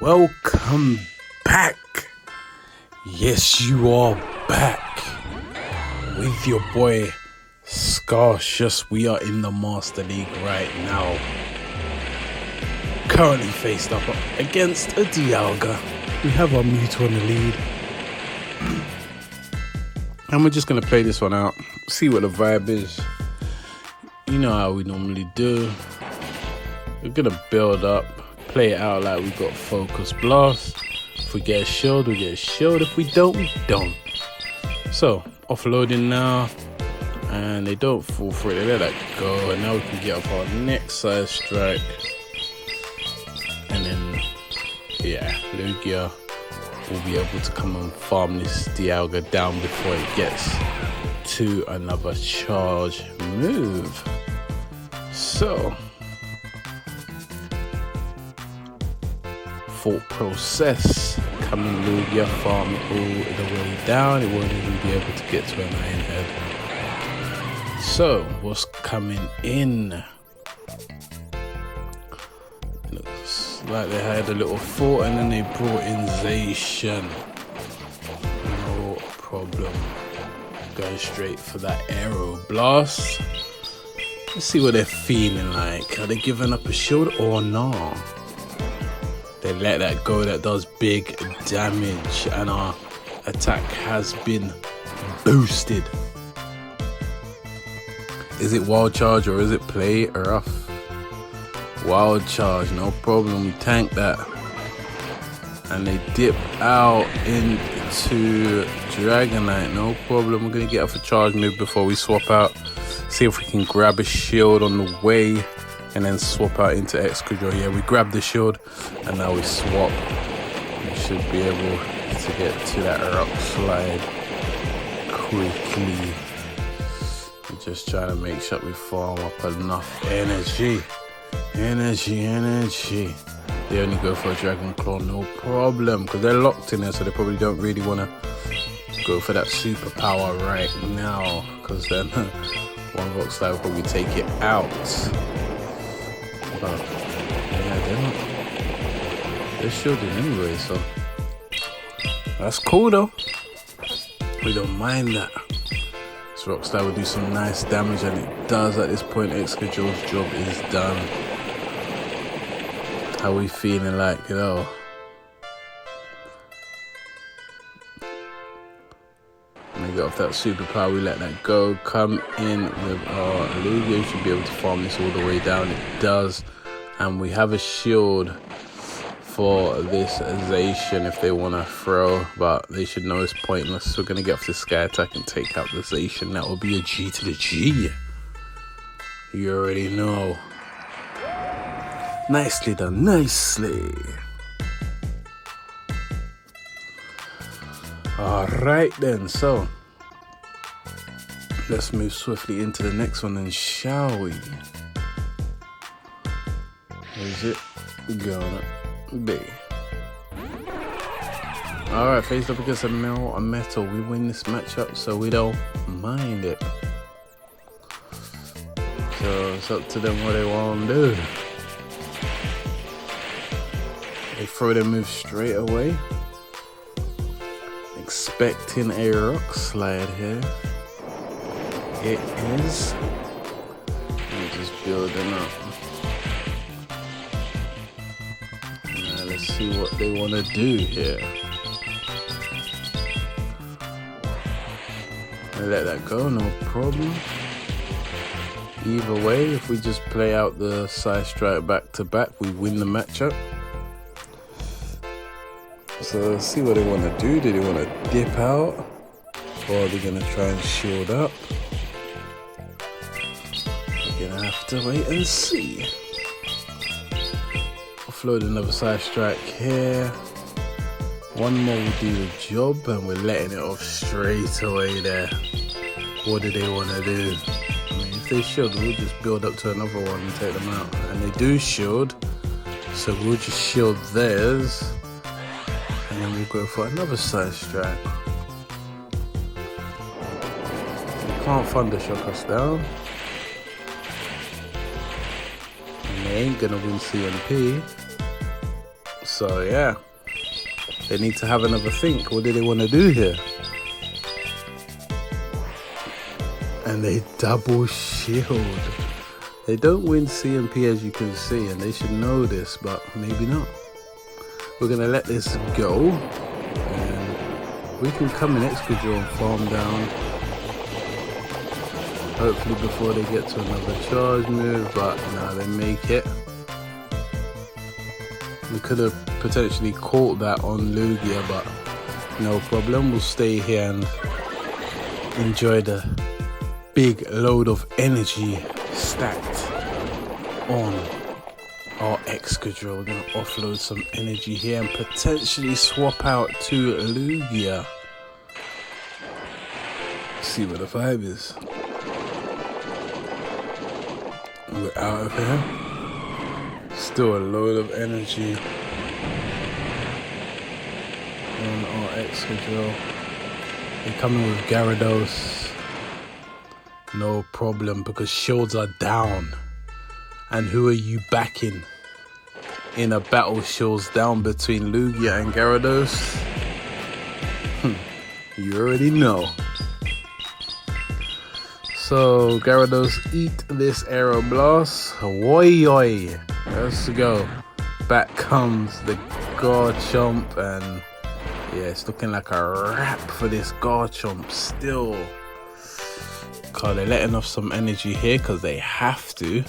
welcome back. Yes, you are back with your boy Scarcious. We are in the Master League right now, currently faced up against a Dialga. We have our Mewtwo on the lead, and we're just gonna play this one out, see what the vibe is. You know how we normally do. We're gonna build up, play it out like we got Focus Blast. If we get a shield, we get a shield. If we don't, we don't. So, offloading now. And they don't fall for it, they let that go. And now we can get up our next size strike. And then, yeah, Lugia will be able to come and farm this Dialga down before it gets to another charge move. So, thought process, coming Lugia, farm it all the way down. It won't even be able to get to an Iron Head. So, what's coming in? Looks like they had a little thought and then they brought in Zacian. No problem. Going straight for that Aero Blast. Let's see what they're feeling like. Are they giving up a shield or not? They let that go. That does big damage, and our attack has been boosted. Is it wild charge or is it play rough? Wild charge, no problem. We tank that, and they dip out into Dragonite. No problem. We're gonna get off a charge move before we swap out. See if we can grab a shield on the way and then swap out into Excadrill. Yeah, we grabbed the shield and now we swap. We should be able to get to that rock slide quickly. We're just trying to make sure we farm up enough energy. Energy. They only go for a Dragon Claw, no problem, because they're locked in there, so they probably don't really want to go for that superpower right now, because then one rock slide will probably take it out. But yeah, they're shielding anyway, so that's cool though. We don't mind that. This Rockstar will do some nice damage, and it does at this point. Excadrill's job is done. How we feeling like, you know? We get off that superpower, we let that go. Come in with our Lugia. Should be able to farm this all the way down. It does. And we have a shield for this Zacian if they want to throw, but they should know it's pointless. So we're going to get off the Sky Attack and take out the Zacian. That will be a G to the G. You already know. Nicely done, nicely. Alright then, so let's move swiftly into the next one then, shall we? Where's it gonna be? Alright, faced up against a metal. We win this matchup, so we don't mind it. So it's up to them what they want to do. They throw their move straight away. Expecting a rock slide here. It is. We're just building up. Now let's see what they want to do here. They let that go, no problem. Either way, if we just play out the side strike back to back, we win the matchup. So let's see what they want to do. Do they want to dip out, or are they going to try and shield up? We're going to have to wait and see. Offload another side strike here. One more will do the job, and we're letting it off straight away there. What do they want to do? I mean, if they shield, we'll just build up to another one and take them out. And they do shield, so we'll just shield theirs. And then we'll go for another side strike. You can't Thunder Shock us down. And they ain't gonna win CMP. So yeah, they need to have another think. What do they want to do here? And they double shield. They don't win CMP, as you can see, and they should know this, but maybe not. We're gonna let this go, and we can come in Excadrill and farm down. Hopefully before they get to another charge move, but no, they make it. We could have potentially caught that on Lugia, but no problem. We'll stay here and enjoy the big load of energy stacked on our Excadrill. We're going to offload some energy here and potentially swap out to Lugia. See what the vibe is. We're out of here. Still a load of energy on our Excadrill. They're coming with Gyarados. No problem, because shields are down. And who are you backing in a battle shields down between Lugia and Gyarados? You already know. So Gyarados, eat this Aero Blast. Oi. Let's go. Back comes the Garchomp, and yeah, it's looking like a wrap for this Garchomp still. Cause they're letting off some energy here because they have to.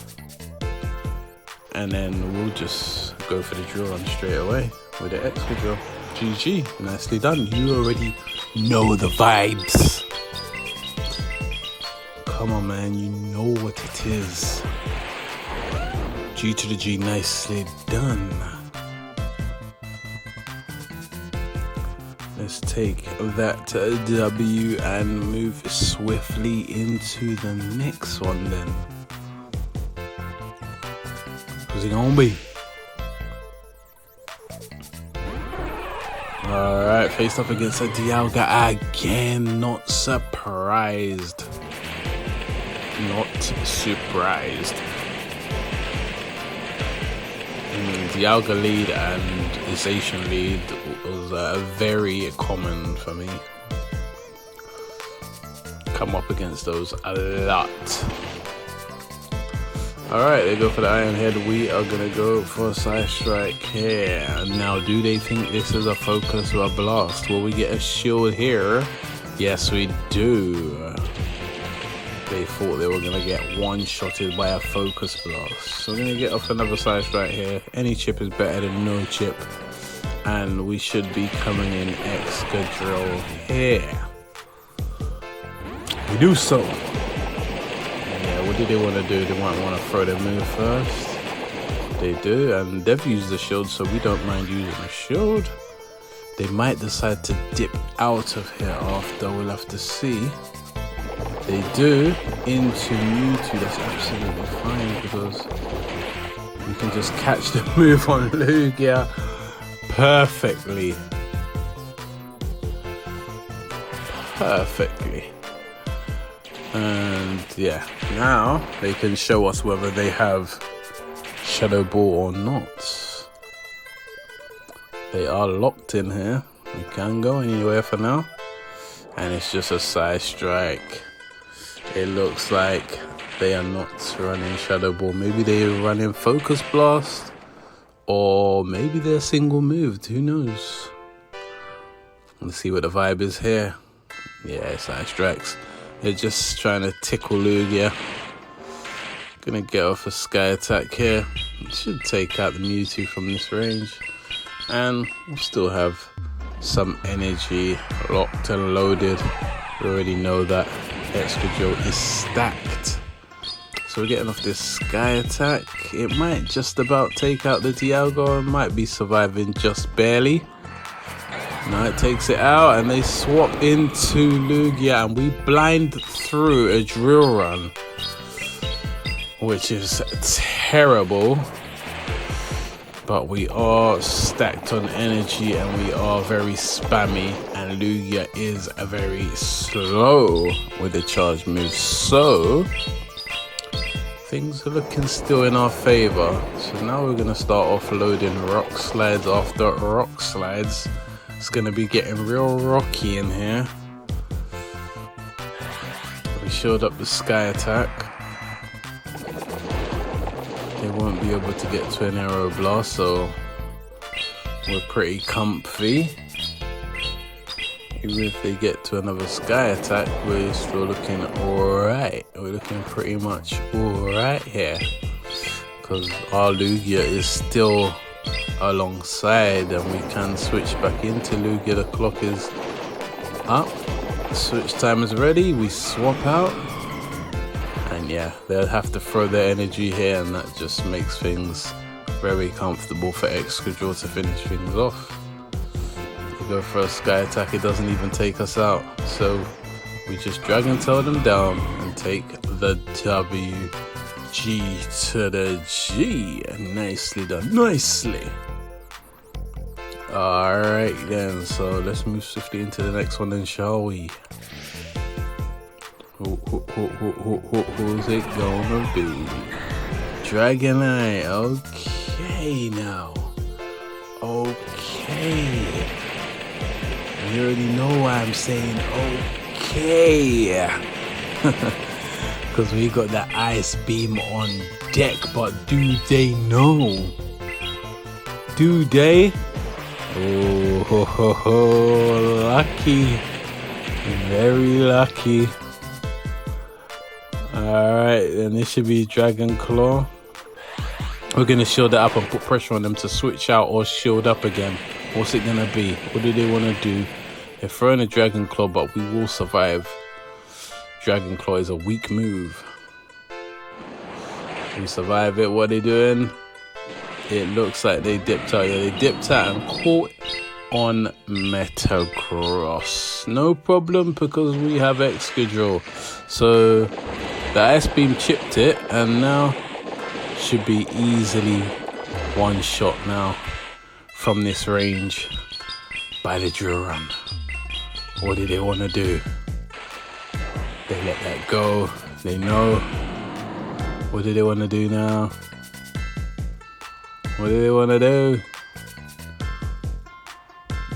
And then we'll just go for the drill run straight away with the Excadrill. GG, nicely done. You already know the vibes. Come on, man, you know what it is. G to the G, nicely done. Let's take that W and move swiftly into the next one then. Who's it gonna be? Alright, faced up against a Dialga again. Not surprised. Not surprised. Dialga lead and Zacian lead was very common for me. Come up against those a lot. Alright, they go for the Iron Head. We are going to go for a Side Strike here. Now, do they think this is a Focus or a Blast? Will we get a shield here? Yes, we do. They thought they were going to get one-shotted by a Focus Blast. So we're going to get off another Side Strike here. Any chip is better than no chip. And we should be coming in Excadrill here. We do so. Yeah, what do they want to do? They might want to throw their move first. They do, and they've used the shield, so we don't mind using the shield. They might decide to dip out of here after. We'll have to see. They do into Mewtwo. That's absolutely fine because you can just catch the move on Lugia perfectly. And yeah, now they can show us whether they have Shadow Ball or not. They are locked in here. We can't go anywhere for now. And it's just a Side Strike. It looks like they are not running Shadow Ball. Maybe they're running Focus Blast. Or maybe they're single moved. Who knows? Let's see what the vibe is here. Yeah, Side Strikes. They're just trying to tickle Lugia. Gonna get off a Sky Attack here. Should take out the Mewtwo from this range. And we'll still have some energy locked and loaded. We already know that Excadrill is stacked. So we're getting off this Sky Attack. It might just about take out the Dialga. It might be surviving just barely. Now it takes it out and they swap into Lugia and we blind through a drill run, which is terrible. But we are stacked on energy and we are very spammy, and Lugia is very slow with the charge move. So things are looking still in our favor. So now we're gonna start offloading rock slides after rock slides. It's gonna be getting real rocky in here. We showed up the sky attack. They won't be able to get to an arrow blast, so we're pretty comfy. Even if they get to another sky attack, we're still looking alright. We're looking pretty much alright here. Because our Lugia is still alongside and we can switch back into Lugia. The clock is up. Switch time is ready. We swap out. And yeah, they'll have to throw their energy here, and that just makes things very comfortable for Excadrill to finish things off. Go for a sky attack, it doesn't even take us out, so we just Dragon Tail them down and take the W. G to the G. Nicely done, nicely. Alright then, so let's move swiftly into the next one then, shall we? Who's it gonna be? Dragonite. Okay now, okay. You already know why I'm saying okay. Because we got the ice beam on deck, but do they know? Do they? Oh, ho, ho, ho. Lucky. Very lucky. Alright, then this should be Dragon Claw. We're going to shield it up and put pressure on them to switch out or shield up again. What's it gonna be? What do they want to do? They're throwing a Dragon Claw, but we will survive. Dragon Claw is a weak move. We survive it. What are they doing? It looks like they dipped out. Yeah, they dipped out and caught on Metagross. No problem, because we have Excadrill. So the Ice Beam chipped it, and now should be easily one shot now from this range by the drill run. What do they want to do? They let that go. They know. What do they want to do now? What do they want to do?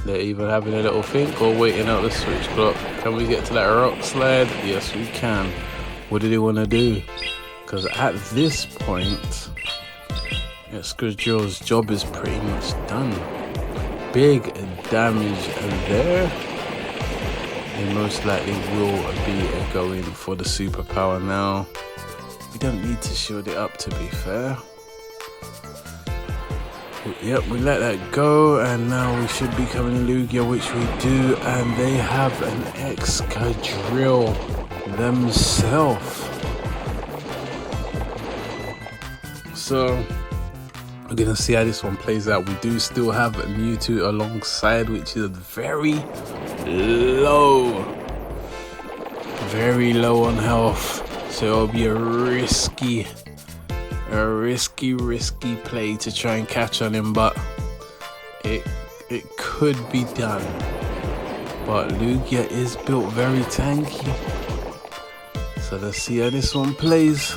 They're even having a little think or waiting out the switch clock. Can we get to that rock slide? Yes, we can. What do they want to do? Because at this point, Excadrill's job is pretty much done. Big damage there. They most likely will be going for the superpower now. We don't need to shield it up, to be fair. Yep, we let that go, and now we should be coming to Lugia, which we do, and they have an Excadrill themselves. So we're gonna see how this one plays out. We do still have Mewtwo alongside, which is very low on health, so it'll be a risky play to try and catch on him, but it could be done. But Lugia is built very tanky, so let's see how this one plays.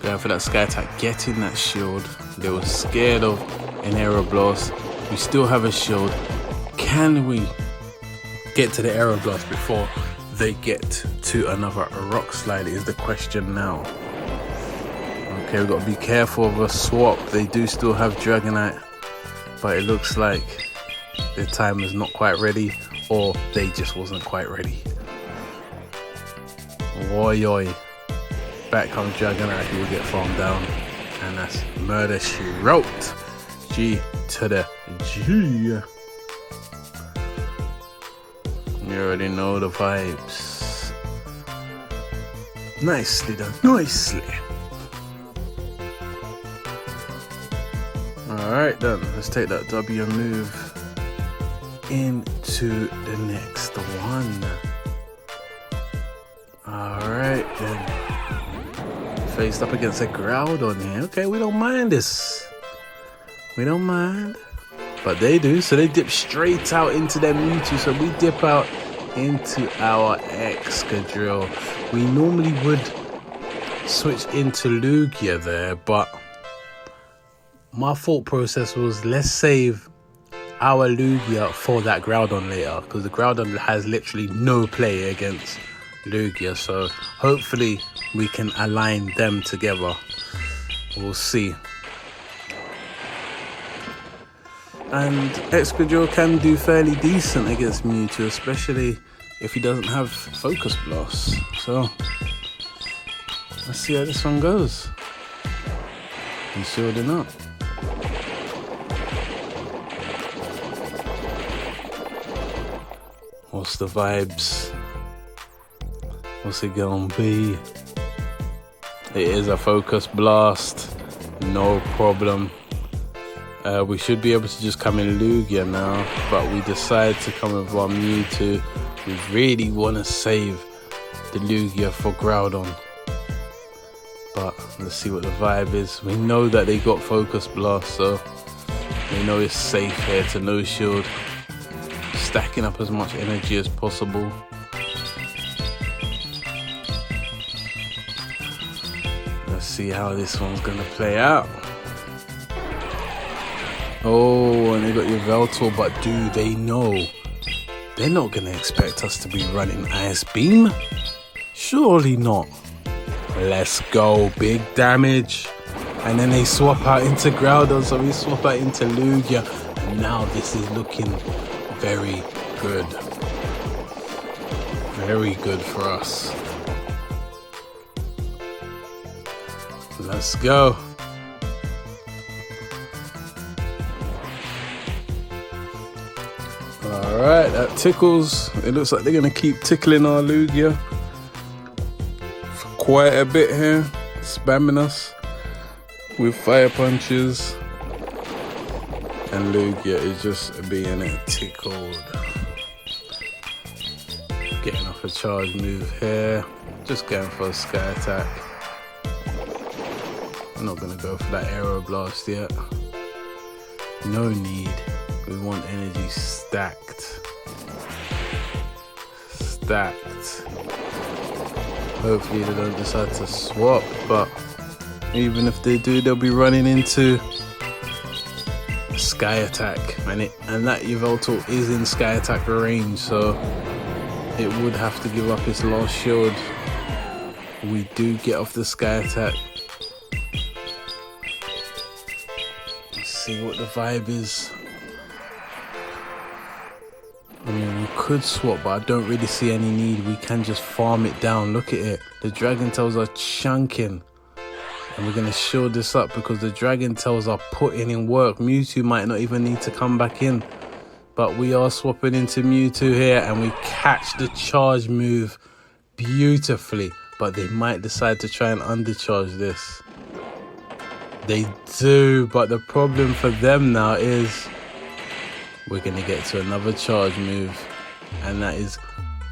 Going for that sky attack, getting that shield. They were scared of an arrow blast. We still have a shield. Can we get to the arrow blast before they get to another rock slide is the question now. Okay, we've got to be careful of a swap. They do still have Dragonite, but it looks like their time is not quite ready, or they just wasn't quite ready. Oi oi. Back comes Dragonite, who will get farmed down, and that's murder she wrote. G to the G. You already know the vibes. Nicely done, nicely. Alright then, let's take that W and move into the next one. Alright then. Faced up against a Groudon here. Okay, we don't mind this. We don't mind. But they do, so they dip straight out into their Mewtwo. So we dip out into our Excadrill. We normally would switch into Lugia there, but my thought process was, let's save our Lugia for that Groudon later, because the Groudon has literally no play against Lugia, so hopefully we can align them together. We'll see. And Excadrill can do fairly decent against Mewtwo, especially if he doesn't have Focus Blast. So let's see how this one goes. He's shielding up. What's the vibes? What's it gonna be? It is a Focus Blast, no problem. We should be able to just come in Lugia now, but we decide to come with our Mewtwo. We really want to save the Lugia for Groudon. But let's see what the vibe is. We know that they got Focus Blast, so we know it's safe here to no shield. Stacking up as much energy as possible. Let's see how this one's gonna play out. Oh, and they got your Yveltal, but do they know? They're not gonna expect us to be running Ice Beam. Surely not. Let's go, big damage. And then they swap out into Groudon, so we swap out into Lugia. And now this is looking very good. Very good for us. Let's go. Alright, that tickles. It looks like they're going to keep tickling our Lugia for quite a bit here. Spamming us with fire punches. And Lugia is just being tickled. Getting off a charge move here. Just going for a Sky Attack. I'm not going to go for that Aero Blast yet. No need. We want energy stacked. Stacked. Hopefully they don't decide to swap, but even if they do, they'll be running into Sky Attack, and that Yveltal is in Sky Attack range, so it would have to give up its last shield. We do get off the Sky Attack. Let's see what the vibe is. I mean, we could swap, but I don't really see any need. We can just farm it down. Look at it. The Dragon Tails are chunking. And we're going to shield this up because the Dragon Tails are putting in work. Mewtwo might not even need to come back in. But we are swapping into Mewtwo here, and we catch the charge move beautifully. But they might decide to try and undercharge this. They do, but the problem for them now is we're going to get to another charge move, and that is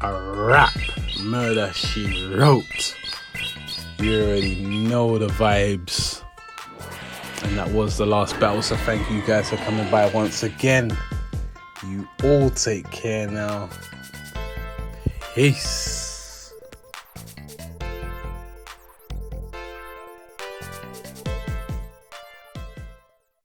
a wrap. Murder she wrote. You already know the vibes. And that was the last battle, so thank you guys for coming by once again. You all take care now. Peace.